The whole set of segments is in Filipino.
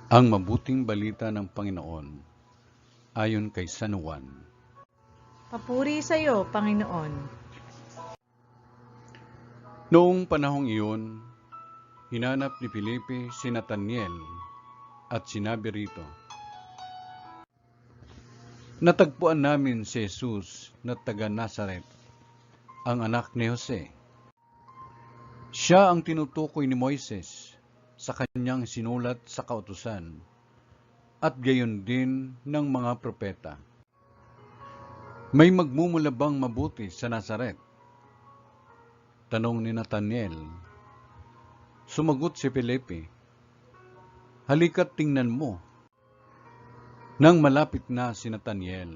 Ang mabuting balita ng Panginoon ayon kay San Juan. Papuri sa iyo, Panginoon. Noong panahong iyon, hinanap ni Felipe si Nathaniel at sinabi rito, "Natagpuan namin si Jesus na taga Nazaret, ang anak ni Jose. Siya ang tinutukoy ni Moises sa kanyang sinulat sa kautusan at gayon din ng mga propeta. May magmumula bang mabuti sa Nazaret?" Tanong ni Nathaniel. Sumagot si Felipe, "Halika't tingnan mo." Nang malapit na si Nathaniel,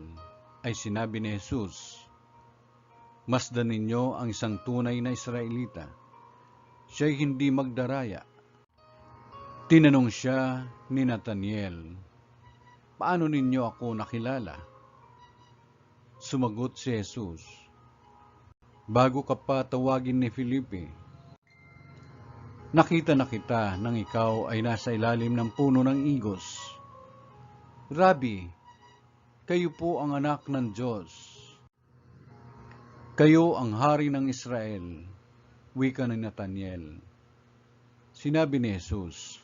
ay sinabi ni Jesus, "Masdan ninyo ang isang tunay na Israelita. Siya'y hindi magdaraya." Tinanong siya ni Nathaniel, "Paano ninyo ako nakilala?" Sumagot si Jesus, "Bago ka pa tawagin ni Felipe, nakita na kita nang ikaw ay nasa ilalim ng puno ng igos." "Rabi, kayo po ang anak ng Diyos. Kayo ang hari ng Israel," wika ni Nathaniel. Sinabi ni Jesus,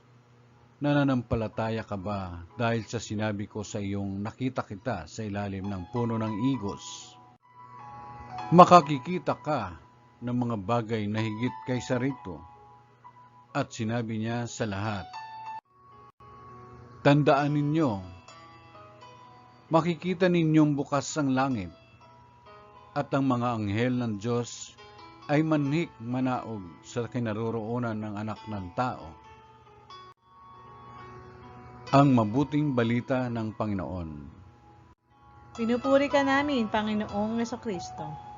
"Nananampalataya ka ba dahil sa sinabi ko sa iyong nakita kita sa ilalim ng puno ng igos? Makakikita ka ng mga bagay na higit kaysa rito." At sinabi niya sa lahat, "Tandaan ninyo, makikita ninyong bukas ang langit at ang mga anghel ng Diyos ay manhik manaog sa kinaroroonan ng anak ng tao." Ang mabuting balita ng Panginoon. Pinupuri ka namin, Panginoong Jesucristo.